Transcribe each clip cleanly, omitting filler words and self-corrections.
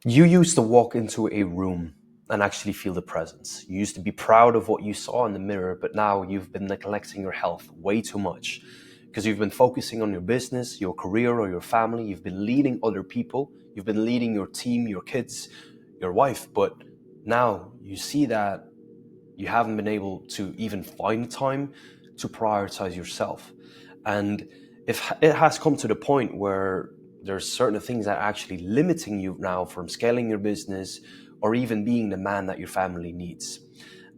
You used to walk into a room and actually feel the presence. You used to be proud of what you saw in the mirror, but now you've been neglecting your health way too much because you've been focusing on your business, your career, or your family. You've been leading other people. You've been leading your team, your kids, your wife. But now you see that you haven't been able to even find time to prioritize yourself. And if it has come to the point where there's certain things that are actually limiting you now from scaling your business or even being the man that your family needs.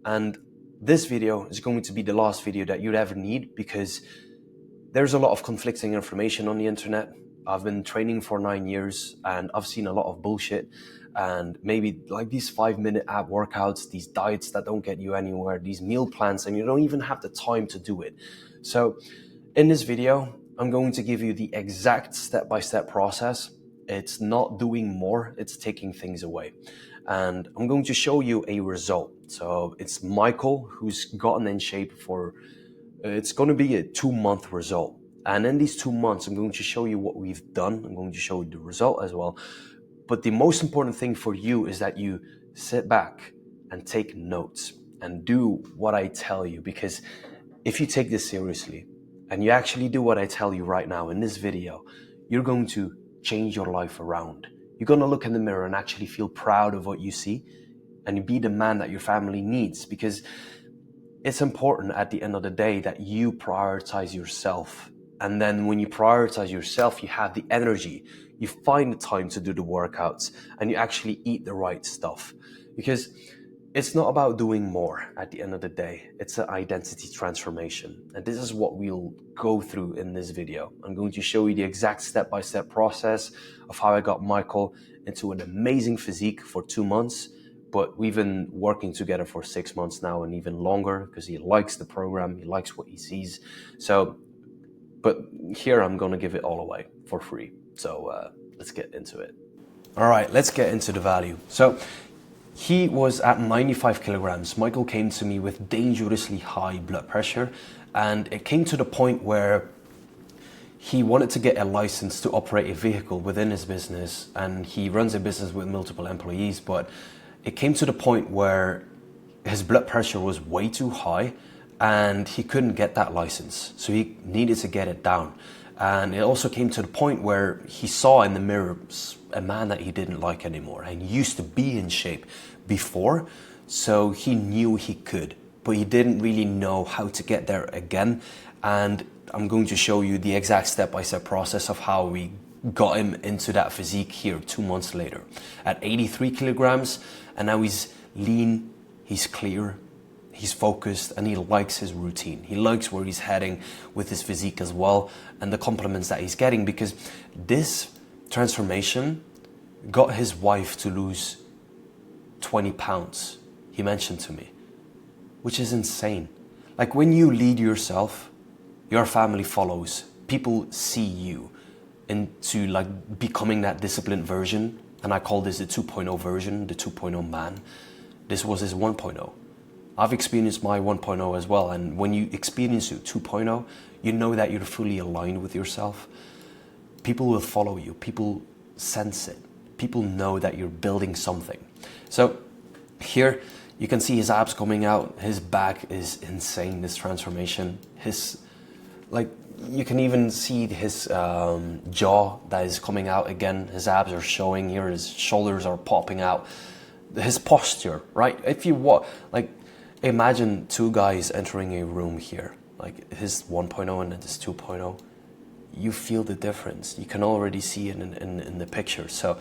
And this video is going to be the last video that you'd ever need, because there's a lot of conflicting information on the internet. I've been training for 9 years and I've seen a lot of bullshit, and maybe like these 5-minute ab workouts, these diets that don't get you anywhere, these meal plans, and you don't even have the time to do it. So in this video, I'm going to give you the exact step-by-step process. It's not doing more, it's taking things away. And I'm going to show you a result. So it's Michael who's gotten in shape for, it's going to be a 2-month result. And in these 2 months, I'm going to show you what we've done. I'm going to show you the result as well. But the most important thing for you is that you sit back and take notes and do what I tell you. Because if you take this seriously and you actually do what I tell you right now in this video, you're going to change your life around. You're going to look in the mirror and actually feel proud of what you see and be the man that your family needs. Because it's important at the end of the day that you prioritize yourself. And then when you prioritize yourself, you have the energy, you find the time to do the workouts, and you actually eat the right stuff. Because it's not about doing more at the end of the day. It's an identity transformation. And this is what we'll go through in this video. I'm going to show you the exact step-by-step process of how I got Michael into an amazing physique for 2 months. But we've been working together for 6 months now and even longer, because he likes the program, he likes what he sees. So, but here I'm gonna give it all away for free. So let's get into it. All right, let's get into the value. So he was at 95 kilograms. Michael came to me with dangerously high blood pressure, and it came to the point where he wanted to get a license to operate a vehicle within his business, and he runs a business with multiple employees, but it came to the point where his blood pressure was way too high and he couldn't get that license. So he needed to get it down. And it also came to the point where he saw in the mirror a man that he didn't like anymore. And he used to be in shape before, so he knew he could, but he didn't really know how to get there again. And I'm going to show you the exact step-by-step process of how we got him into that physique here 2 months later at 83 kilograms. And now he's lean, he's clear, he's focused, and he likes his routine. He likes where he's heading with his physique as well, and the compliments that he's getting, because this transformation got his wife to lose 20 pounds, he mentioned to me, which is insane. Like, when you lead yourself, your family follows. People see you into like becoming that disciplined version. And I call this the 2.0 version, the 2.0 man. This was his 1.0. I've experienced my 1.0 as well. And when you experience your 2.0, you know that you're fully aligned with yourself. People will follow you. People sense it. People know that you're building something. So here you can see his abs coming out. His back is insane, this transformation. You can even see his jaw that is coming out again. His abs are showing here. His shoulders are popping out. His posture, right? If you imagine two guys entering a room here, like his 1.0 and his 2.0. You feel the difference. You can already see it in the picture. So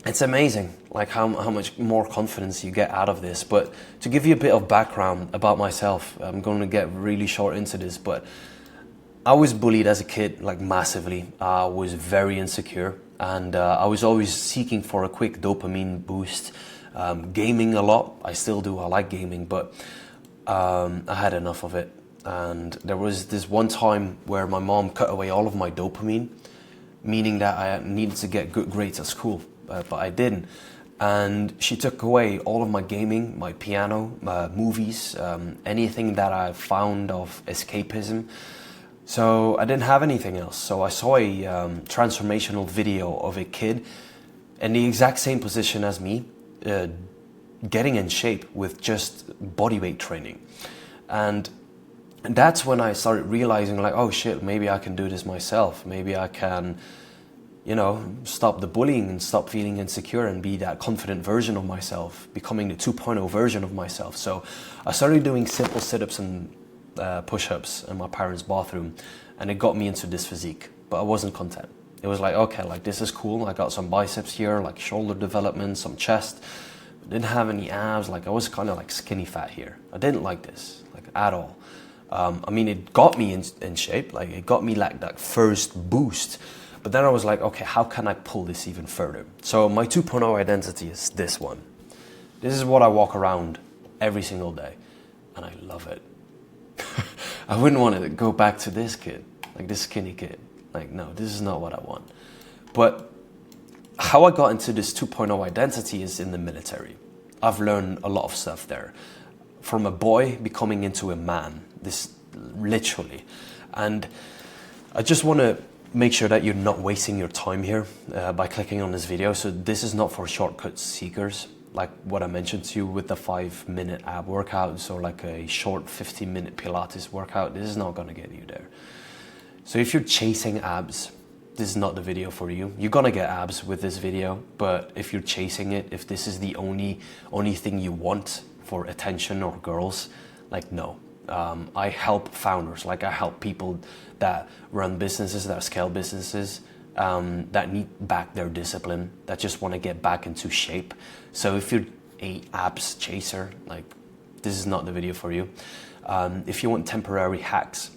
it's amazing, like how much more confidence you get out of this. But to give you a bit of background about myself, I'm going to get really short into this, but I was bullied as a kid, like massively. I was very insecure, and I was always seeking for a quick dopamine boost. Gaming a lot, I still do, I like gaming, but I had enough of it. And there was this one time where my mom cut away all of my dopamine, meaning that I needed to get good grades at school, but I didn't. And she took away all of my gaming, my piano, movies, anything that I found of escapism. So I didn't have anything else. So I saw a transformational video of a kid in the exact same position as me, getting in shape with just bodyweight training. And that's when I started realizing, like, oh shit, maybe I can do this myself. Maybe I can, you know, stop the bullying and stop feeling insecure and be that confident version of myself, becoming the 2.0 version of myself. So I started doing simple sit-ups and push-ups in my parents' bathroom, and it got me into this physique, but I wasn't content. It was like, okay, like this is cool. I got some biceps here, like shoulder development, some chest. I didn't have any abs. Like I was kind of like skinny fat here. I didn't like this, like at all. I mean, it got me in shape, like it got me like that first boost. But then I was like, okay, how can I pull this even further? So my 2.0 identity is this one. This is what I walk around every single day, and I love it. I wouldn't want to go back to this kid, like this skinny kid. Like, no, this is not what I want. But how I got into this 2.0 identity is in the military. I've learned a lot of stuff there. From a boy becoming into a man, this literally. And I just want to make sure that you're not wasting your time here by clicking on this video. So this is not for shortcut seekers, like what I mentioned to you with the 5-minute ab workouts or like a short 15-minute Pilates workout. This is not going to get you there. So if you're chasing abs, this is not the video for you. You're gonna get abs with this video, but if you're chasing it, if this is the only thing you want for attention or girls, like no. I help founders, like I help people that run businesses, that scale businesses, that need back their discipline, that just want to get back into shape. So if you're a abs chaser, like this is not the video for you. If you want temporary hacks,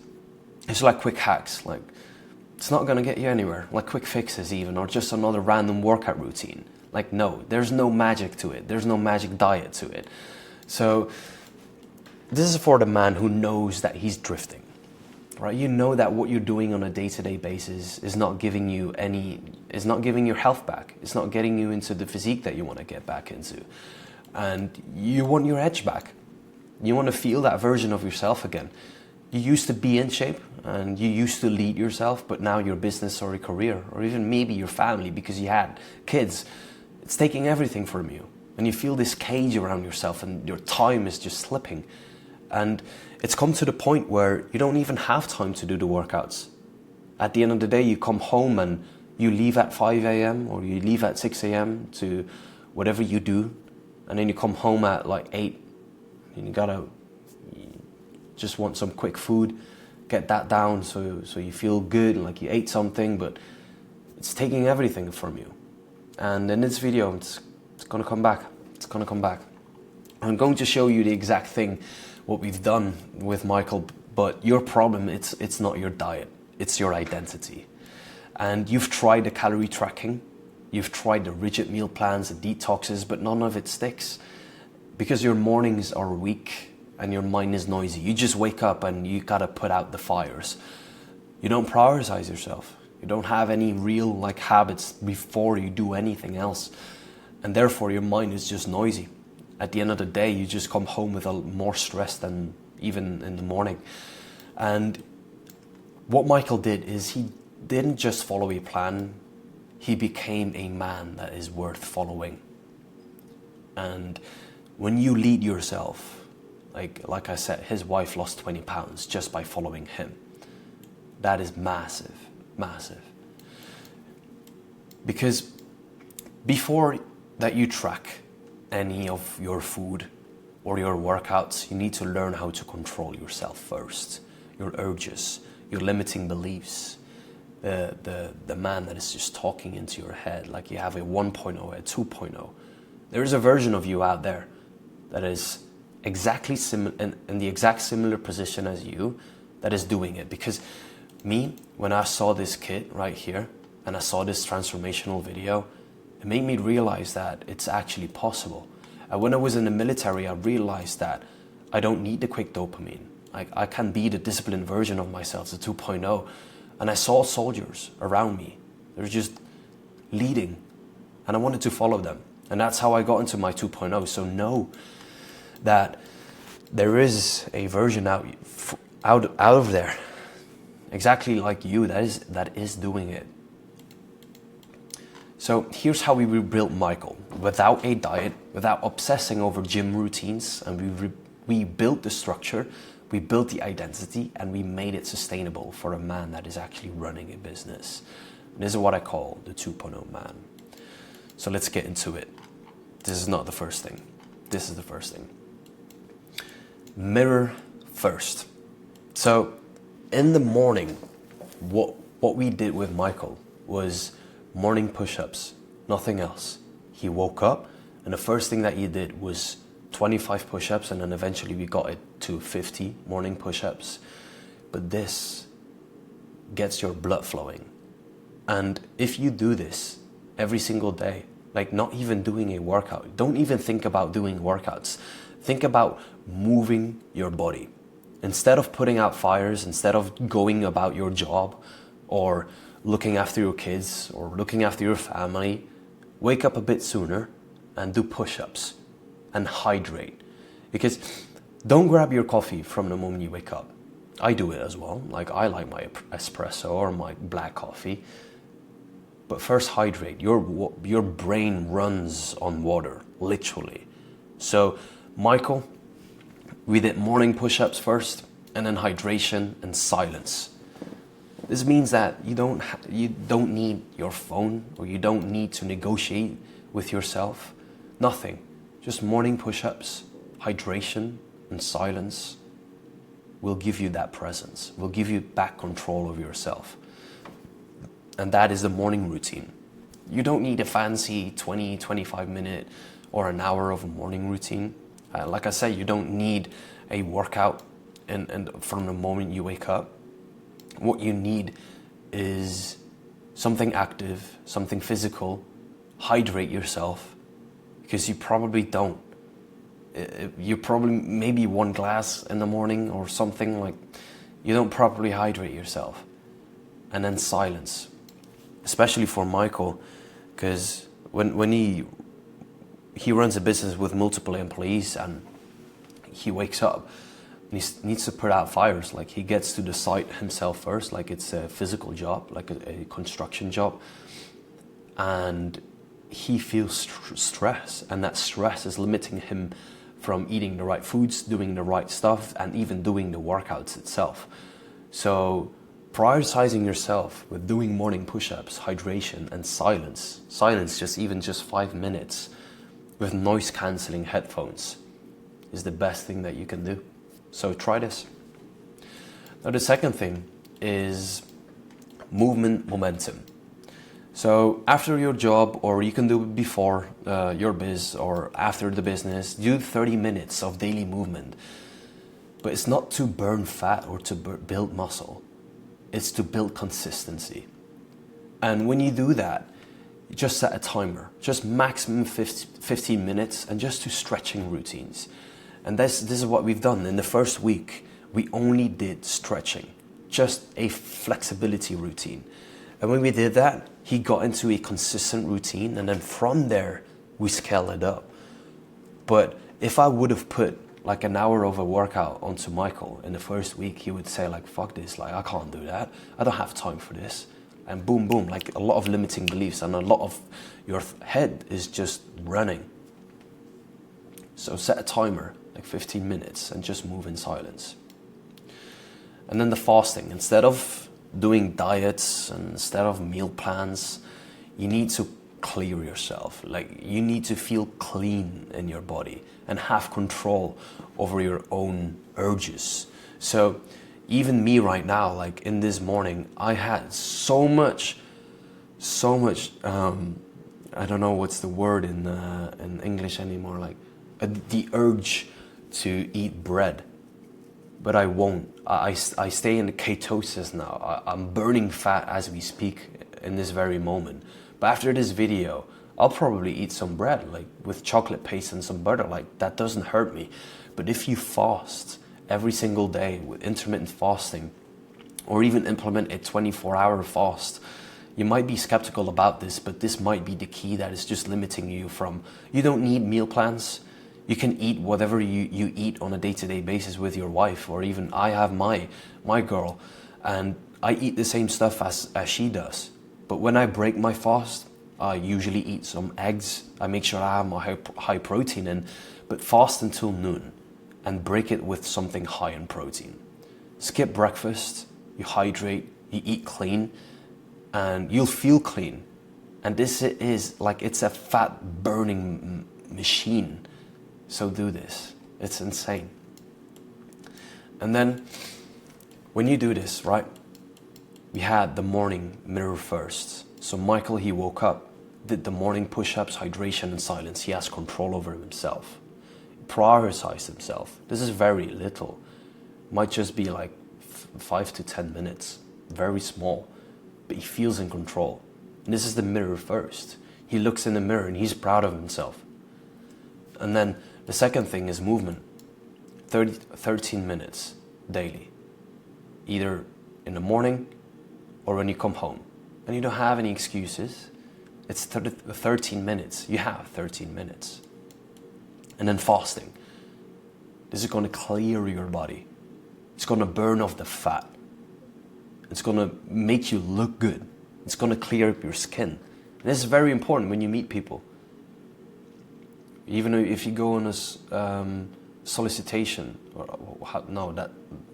it's like quick hacks, like it's not gonna get you anywhere, like quick fixes even, or just another random workout routine. Like no, there's no magic to it. There's no magic diet to it. So this is for the man who knows that he's drifting, right? You know that what you're doing on a day-to-day basis is not giving you is not giving your health back. It's not getting you into the physique that you want to get back into. And you want your edge back. You want to feel that version of yourself again. You used to be in shape and you used to lead yourself, but now your business or your career, or even maybe your family because you had kids, it's taking everything from you. And you feel this cage around yourself and your time is just slipping. And it's come to the point where you don't even have time to do the workouts. At the end of the day, you come home and you leave at 5 a.m. or you leave at 6 a.m. to whatever you do. And then you come home at like 8 and you just want some quick food, get that down so you feel good and like you ate something, but it's taking everything from you. And in this video, it's gonna come back. It's gonna come back. I'm going to show you the exact thing, what we've done with Michael, but your problem, it's not your diet, it's your identity. And you've tried the calorie tracking, you've tried the rigid meal plans, the detoxes, but none of it sticks because your mornings are weak and your mind is noisy. You just wake up and you gotta put out the fires. You don't prioritize yourself. You don't have any real like habits before you do anything else. And therefore your mind is just noisy. At the end of the day, you just come home with more stress than even in the morning. And what Michael did is he didn't just follow a plan, he became a man that is worth following. And when you lead yourself, like I said, his wife lost 20 pounds just by following him. That is massive, massive. Because before that you track any of your food or your workouts, you need to learn how to control yourself first. Your urges, your limiting beliefs, the man that is just talking into your head, like you have a 1.0, a 2.0. There is a version of you out there that is exactly similar in the exact similar position as you, that is doing it. Because me, when I saw this kid right here and I saw this transformational video, it made me realize that it's actually possible. And when I was in the military, I realized that I don't need the quick dopamine. I can be the disciplined version of myself, the 2.0. And I saw soldiers around me. They were just leading and I wanted to follow them. And that's how I got into my 2.0. So know that there is a version out of there, exactly like you, that is doing it. So here's how we rebuilt Michael. Without a diet, without obsessing over gym routines, and we built the structure, we built the identity, and we made it sustainable for a man that is actually running a business. This is what I call the 2.0 man. So let's get into it. This is not the first thing. This is the first thing. Mirror first. So in the morning, what we did with Michael was morning push-ups, nothing else. He woke up and the first thing that he did was 25 push-ups, and then eventually we got it to 50 morning push-ups. But this gets your blood flowing. And if you do this every single day, like not even doing a workout, don't even think about doing workouts. Think about moving your body. Instead of putting out fires, instead of going about your job or looking after your kids or looking after your family, wake up a bit sooner and do push-ups and hydrate. Because don't grab your coffee from the moment you wake up. I do it as well. Like I like my espresso or my black coffee. But first hydrate. Your brain runs on water, literally. So Michael, we did morning push-ups first and then hydration and silence. This means that you don't need your phone, or you don't need to negotiate with yourself. Nothing. Just morning push-ups, hydration, and silence will give you that presence, will give you back control of yourself. And that is the morning routine. You don't need a fancy 20, 25 minute or an hour of a morning routine. Like I said, you don't need a workout and from the moment you wake up. What you need is something active, something physical. Hydrate yourself, because you probably don't. You probably maybe one glass in the morning or something, like you don't properly hydrate yourself. And then silence, especially for Michael, because when he runs a business with multiple employees and he wakes up, he needs to put out fires. Like he gets to the site himself first, like it's a physical job, like a construction job. And he feels stress, and that stress is limiting him from eating the right foods, doing the right stuff, and even doing the workouts itself. So prioritizing yourself with doing morning push-ups, hydration, and silence, just 5 minutes with noise cancelling headphones is the best thing that you can do. So try this. Now the second thing is movement momentum. So after your job, or you can do it before your biz or after the business, do 30 minutes of daily movement. But it's not to burn fat or to build muscle. It's to build consistency. And when you do that, you just set a timer, just maximum 15 minutes, and just do stretching routines. And this is what we've done. In the first week, we only did stretching, just a flexibility routine. And when we did that, he got into a consistent routine, and then from there, we scale it up. But if I would have put like an hour of a workout onto Michael in the first week, he would say like, fuck this, like I can't do that. I don't have time for this. And boom, boom, like a lot of limiting beliefs, and a lot of your head is just running. So set a timer, like 15 minutes, and just move in silence. And then the fasting, instead of doing diets and instead of meal plans, you need to clear yourself. Like you need to feel clean in your body and have control over your own urges. So even me right now, like in this morning, I had so much I don't know what's the word in English anymore, like the urge to eat bread. But I won't. I stay in the ketosis now. I'm burning fat as we speak in this very moment. But after this video, I'll probably eat some bread, like with chocolate paste and some butter. Like that doesn't hurt me. But if you fast every single day with intermittent fasting, or even implement a 24-hour fast, you might be skeptical about this, but this might be the key that is just limiting you from, you don't need meal plans. You can eat whatever you eat on a day-to-day basis with your wife, or even I have my girl, and I eat the same stuff as she does. But when I break my fast, I usually eat some eggs. I make sure I have my high protein in, but fast until noon and break it with something high in protein. Skip breakfast, you hydrate, you eat clean, and you'll feel clean. And this is like, it's a fat burning machine. So do this. It's insane. And then when you do this, right, we had the morning mirror first. So Michael, he woke up, did the morning push-ups, hydration and silence. He has control over himself. He prioritized himself. This is very little. Might just be like 5 to 10 minutes. Very small. But he feels in control. And this is the mirror first. He looks in the mirror and he's proud of himself. And then the second thing is movement. 13 minutes daily. Either in the morning or when you come home. And you don't have any excuses. It's 13 minutes. You have 13 minutes. And then fasting. This is going to clear your body. It's going to burn off the fat. It's going to make you look good. It's going to clear up your skin. And this is very important when you meet people. Even if you go on a solicitation,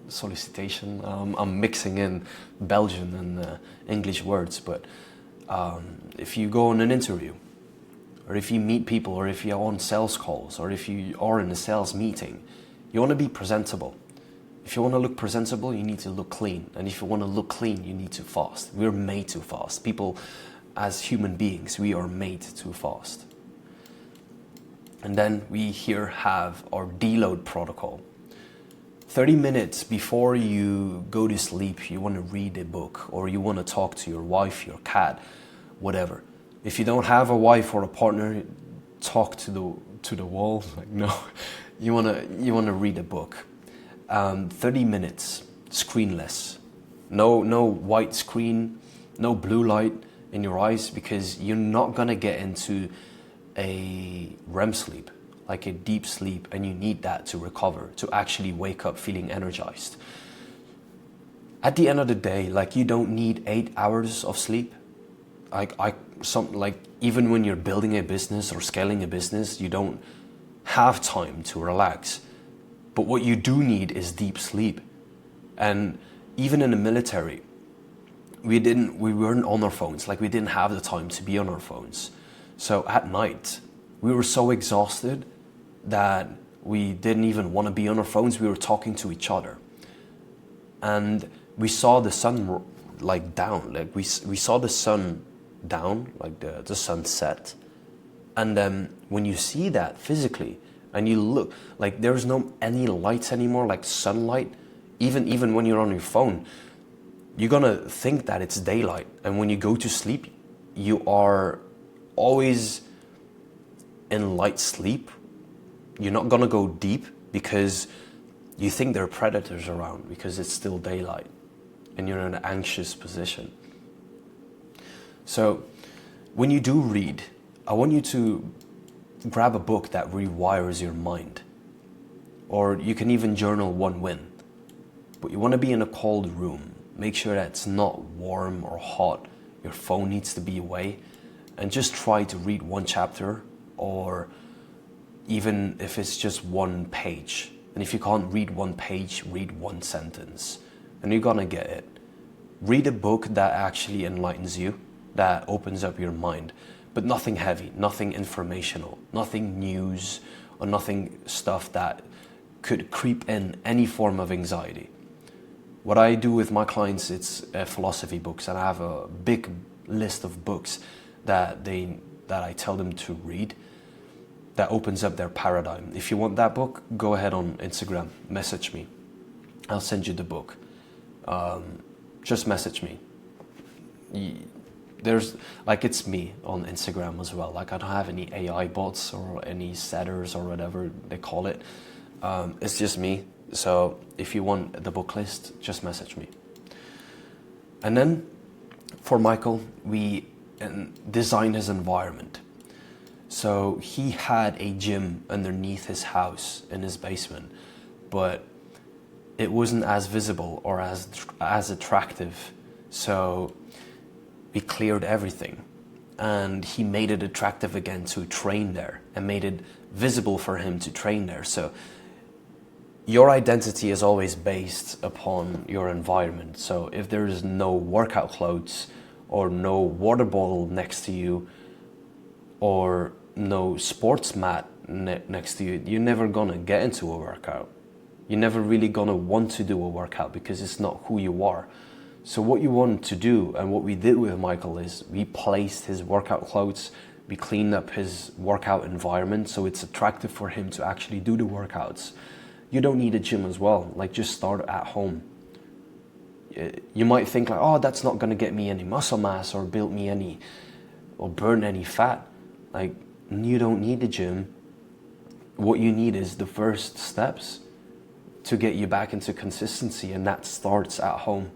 solicitation, I'm mixing in Belgian and English words, but if you go on an interview, or if you meet people, or if you're on sales calls, or if you are in a sales meeting, you want to be presentable. If you want to look presentable, you need to look clean. And if you want to look clean, you need to fast. We're made to fast. People, as human beings, we are made to fast. And then we here have our deload protocol. 30 minutes before you go to sleep, you want to read a book, or you want to talk to your wife, your cat, whatever. If you don't have a wife or a partner, talk to the wall. Like, no, you want to read a book. 30 minutes, screenless. No white screen, no blue light in your eyes, because you're not going to get into a REM sleep, like a deep sleep, and you need that to recover, to actually wake up feeling energized. At the end of the day, like, you don't need 8 hours of sleep. Even when you're building a business or scaling a business, you don't have time to relax. But what you do need is deep sleep. And even in the military, we weren't on our phones. Like, we didn't have the time to be on our phones. So at night, we were so exhausted that we didn't even want to be on our phones. We were talking to each other. And we saw the sun down. Like, we saw the sun down, like the sunset. And then when you see that physically, and you look, like, there's no any lights anymore, like sunlight, even when you're on your phone, you're gonna think that it's daylight. And when you go to sleep, you are always in light sleep. You're not gonna go deep because you think there are predators around, because it's still daylight and you're in an anxious position. So when you do read, I want you to grab a book that rewires your mind. Or you can even journal one win. But you want to be in a cold room. Make sure that it's not warm or hot. Your phone needs to be away. And just try to read one chapter, or even if it's just one page. And if you can't read one page, read one sentence. And you're gonna get it. Read a book that actually enlightens you, that opens up your mind. But nothing heavy, nothing informational, nothing news, or nothing stuff that could creep in any form of anxiety. What I do with my clients, it's philosophy books, and I have a big list of books that I tell them to read that opens up their paradigm. If you want that book, go ahead on Instagram, message me. I'll send you the book. Just message me. There's, like, it's me on Instagram as well. Like, I don't have any AI bots or any setters or whatever they call it. It's just me. So if you want the book list, just message me. And then for Michael, we designed his environment. So he had a gym underneath his house in his basement, but it wasn't as visible or as attractive. So we cleared everything. and he made it attractive again to train there and made it visible for him to train there. So your identity is always based upon your environment. So if there is no workout clothes or no water bottle next to you or no sports mat next to you, you're never gonna get into a workout. You're never really gonna want to do a workout because it's not who you are. So what you want to do, and what we did with Michael, is we placed his workout clothes, we cleaned up his workout environment so it's attractive for him to actually do the workouts. You don't need a gym as well, like just start at home. You might think like, oh, that's not gonna get me any muscle mass or build me any, or burn any fat. Like, you don't need the gym. What you need is the first steps to get you back into consistency, and that starts at home.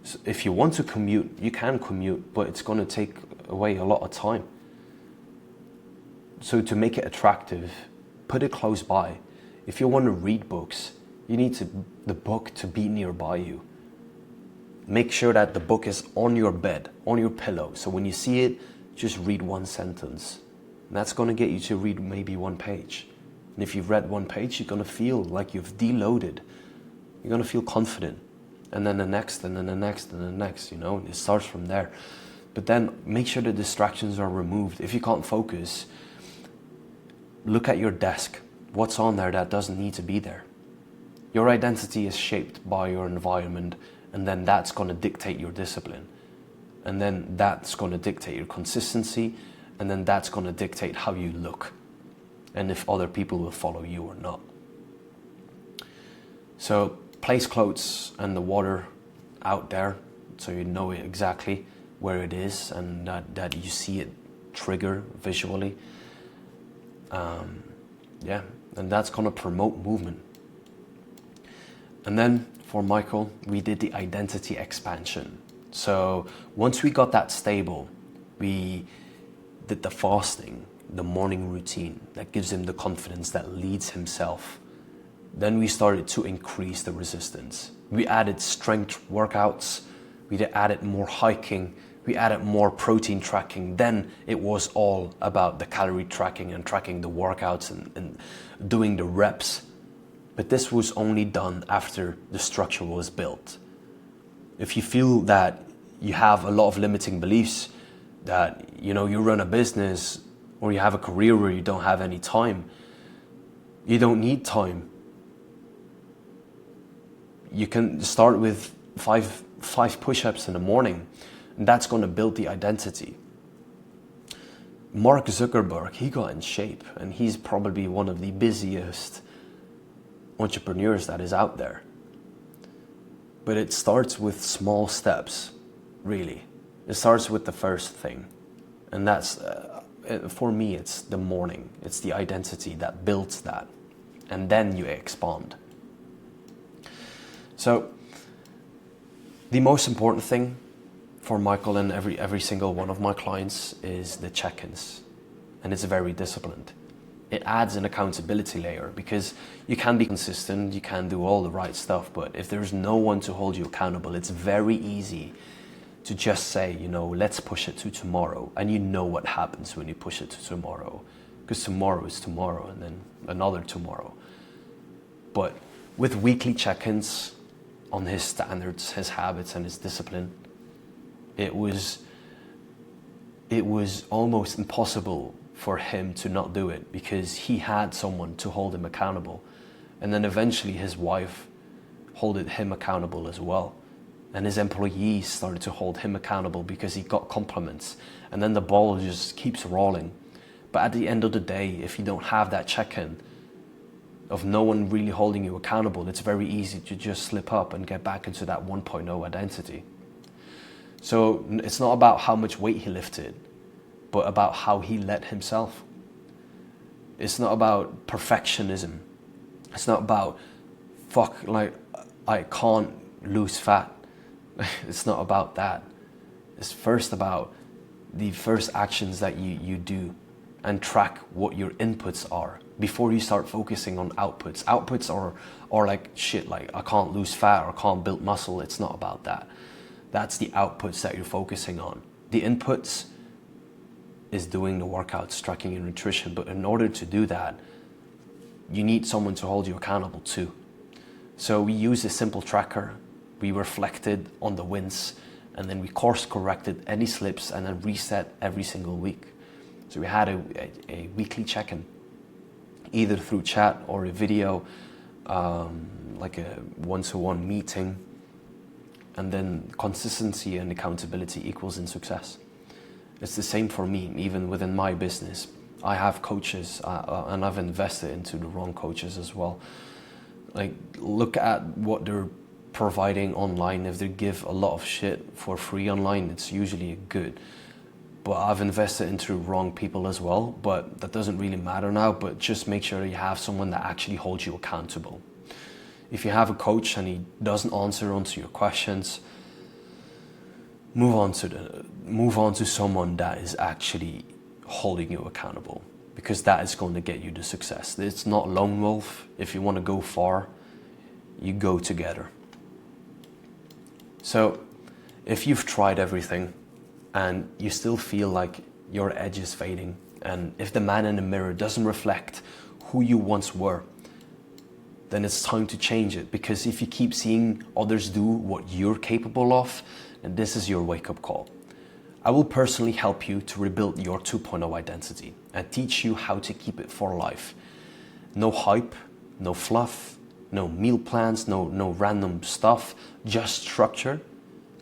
So if you want to commute, you can commute, but it's going to take away a lot of time. So to make it attractive, put it close by. If you want to read books, you need the book to be nearby you. Make sure that the book is on your bed, on your pillow. So when you see it, just read one sentence. And that's going to get you to read maybe one page. And if you've read one page, you're going to feel like you've deloaded. You're going to feel confident. And then the next, and then the next, and the next, you know, it starts from there. But then make sure the distractions are removed. If you can't focus, look at your desk. What's on there that doesn't need to be there? Your identity is shaped by your environment, and then that's going to dictate your discipline. And then that's going to dictate your consistency, and then that's going to dictate how you look and if other people will follow you or not. So place clothes and the water out there so you know exactly where it is and that you see it trigger visually. Yeah, and that's going to promote movement. And then for Michael, we did the identity expansion. So once we got that stable, we did the fasting, the morning routine that gives him the confidence that leads himself. Then we started to increase the resistance. We added strength workouts, we added more hiking, we added more protein tracking. Then it was all about the calorie tracking and tracking the workouts and doing the reps. But this was only done after the structure was built. If you feel that you have a lot of limiting beliefs, that you run a business or you have a career where you don't have any time, you don't need time. You can start with five push-ups in the morning, and that's going to build the identity. Mark Zuckerberg, he got in shape, and he's probably one of the busiest entrepreneurs that is out there. But it starts with small steps, really. It starts with the first thing. And that's, for me, it's the morning. It's the identity that builds that. And then you expand. So, the most important thing for Michael and every single one of my clients is the check-ins. And it's very disciplined. It adds an accountability layer because you can be consistent, you can do all the right stuff, but if there's no one to hold you accountable, it's very easy to just say, let's push it to tomorrow. And you know what happens when you push it to tomorrow, because tomorrow is tomorrow and then another tomorrow. But with weekly check-ins on his standards, his habits and his discipline, it was almost impossible for him to not do it because he had someone to hold him accountable. And then eventually his wife held him accountable as well. And his employees started to hold him accountable because he got compliments. And then the ball just keeps rolling. But at the end of the day, if you don't have that check-in of no one really holding you accountable, it's very easy to just slip up and get back into that 1.0 identity. So it's not about how much weight he lifted, but about how he led himself. It's not about perfectionism. It's not about, I can't lose fat. It's not about that. It's first about the first actions that you do and track what your inputs are before you start focusing on outputs. Outputs are like shit, like I can't lose fat or I can't build muscle. It's not about that. That's the outputs that you're focusing on. The inputs, is doing the workouts, tracking your nutrition. But in order to do that, you need someone to hold you accountable too. So we used a simple tracker. We reflected on the wins, and then we course corrected any slips and then reset every single week. So we had a weekly check-in, either through chat or a video, like a one-to-one meeting. And then consistency and accountability equals in success. It's the same for me, even within my business. I have coaches, and I've invested into the wrong coaches as well. Like, look at what they're providing online. If they give a lot of shit for free online, it's usually good. But I've invested into wrong people as well, but that doesn't really matter now. But just make sure you have someone that actually holds you accountable. If you have a coach and he doesn't answer onto your questions, move on to someone that is actually holding you accountable, because that is going to get you the success. It's not lone wolf. If you want to go far, you go together. So if you've tried everything and you still feel like your edge is fading, and if the man in the mirror doesn't reflect who you once were, then it's time to change it. Because if you keep seeing others do what you're capable of, then this is your wake-up call. I will personally help you to rebuild your 2.0 identity and teach you how to keep it for life. No hype, no fluff, no meal plans, no random stuff, just structure,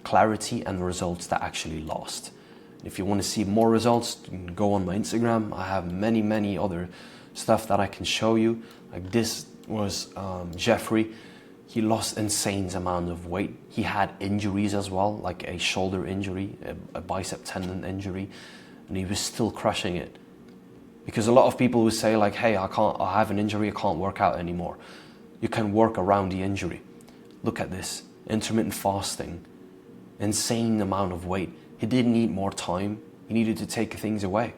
clarity, and results that actually last. If you want to see more results, you can go on my Instagram. I have many other stuff that I can show you. Like this was Jeffrey. He lost insane amount of weight. He had injuries as well, like a shoulder injury, a bicep tendon injury, and he was still crushing it. Because a lot of people would say like, hey, I have an injury, I can't work out anymore. You can work around the injury. Look at this, intermittent fasting, insane amount of weight. He didn't need more time, he needed to take things away.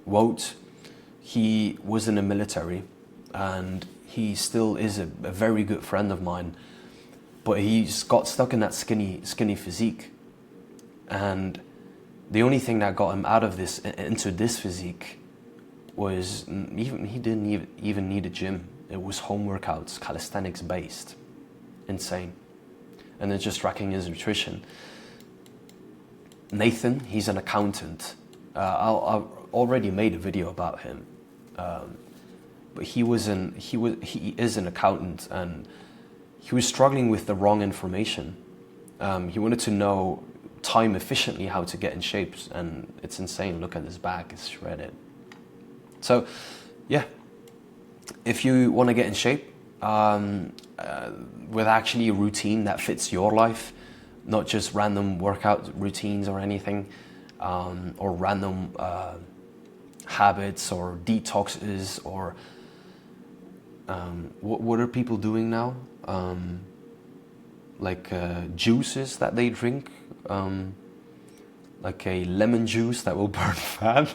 Wout, he was in the military, and he still is a very good friend of mine, but he's got stuck in that skinny physique. And the only thing that got him out of this, into this physique, was he didn't even need a gym. It was home workouts, calisthenics based. Insane. And then just tracking his nutrition. Nathan, he's an accountant. I already made a video about him. But he is an accountant, and he was struggling with the wrong information. He wanted to know time efficiently how to get in shape, and it's insane. Look at his back, it's shredded. So yeah, if you want to get in shape with actually a routine that fits your life, not just random workout routines or anything, or random habits or detoxes, or what are people doing now? Like juices that they drink, like a lemon juice that will burn fat.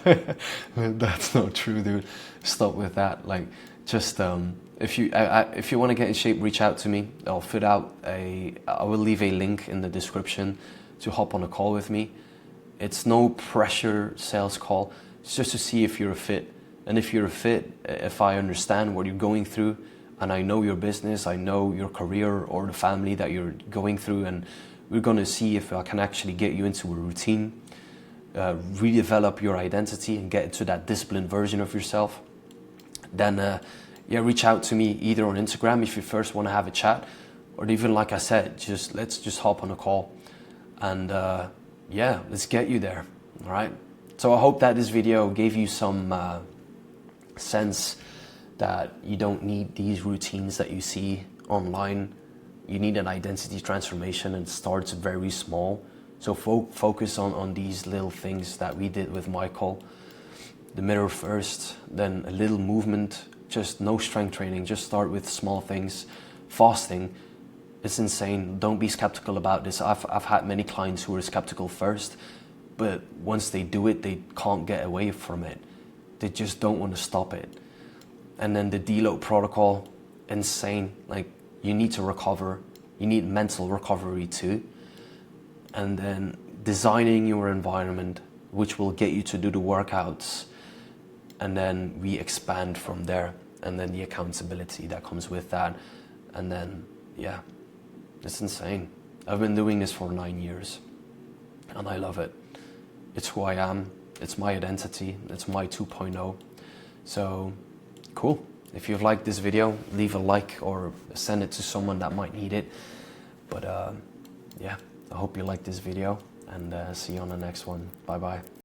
That's not true, dude. Stop with that. Like, just if you want to get in shape, reach out to me. I will leave a link in the description to hop on a call with me. It's no pressure sales call. It's just to see if you're a fit. And if you're a fit, if I understand what you're going through, and I know your business, I know your career or the family that you're going through, and we're going to see if I can actually get you into a routine, redevelop your identity and get into that disciplined version of yourself, then yeah, reach out to me either on Instagram if you first want to have a chat, or even, like I said, let's just hop on a call, and yeah, let's get you there. All right. So I hope that this video gave you some sense that you don't need these routines that you see online. You need an identity transformation, and it starts very small. So focus on these little things that we did with Michael. The mirror first, then a little movement, just no strength training, just start with small things. Fasting, it's insane. Don't be skeptical about this. I've had many clients who were skeptical first, but once they do it, they can't get away from it. They just don't want to stop it. And then the deload protocol, insane. Like, you need to recover. You need mental recovery too. And then designing your environment, which will get you to do the workouts, and then we expand from there, and then the accountability that comes with that. And then, yeah, it's insane. I've been doing this for 9 years and I love it. It's who I am. It's my identity. It's my 2.0. So cool. If you've liked this video, leave a like or send it to someone that might need it. But yeah, I hope you liked this video, and see you on the next one. Bye bye.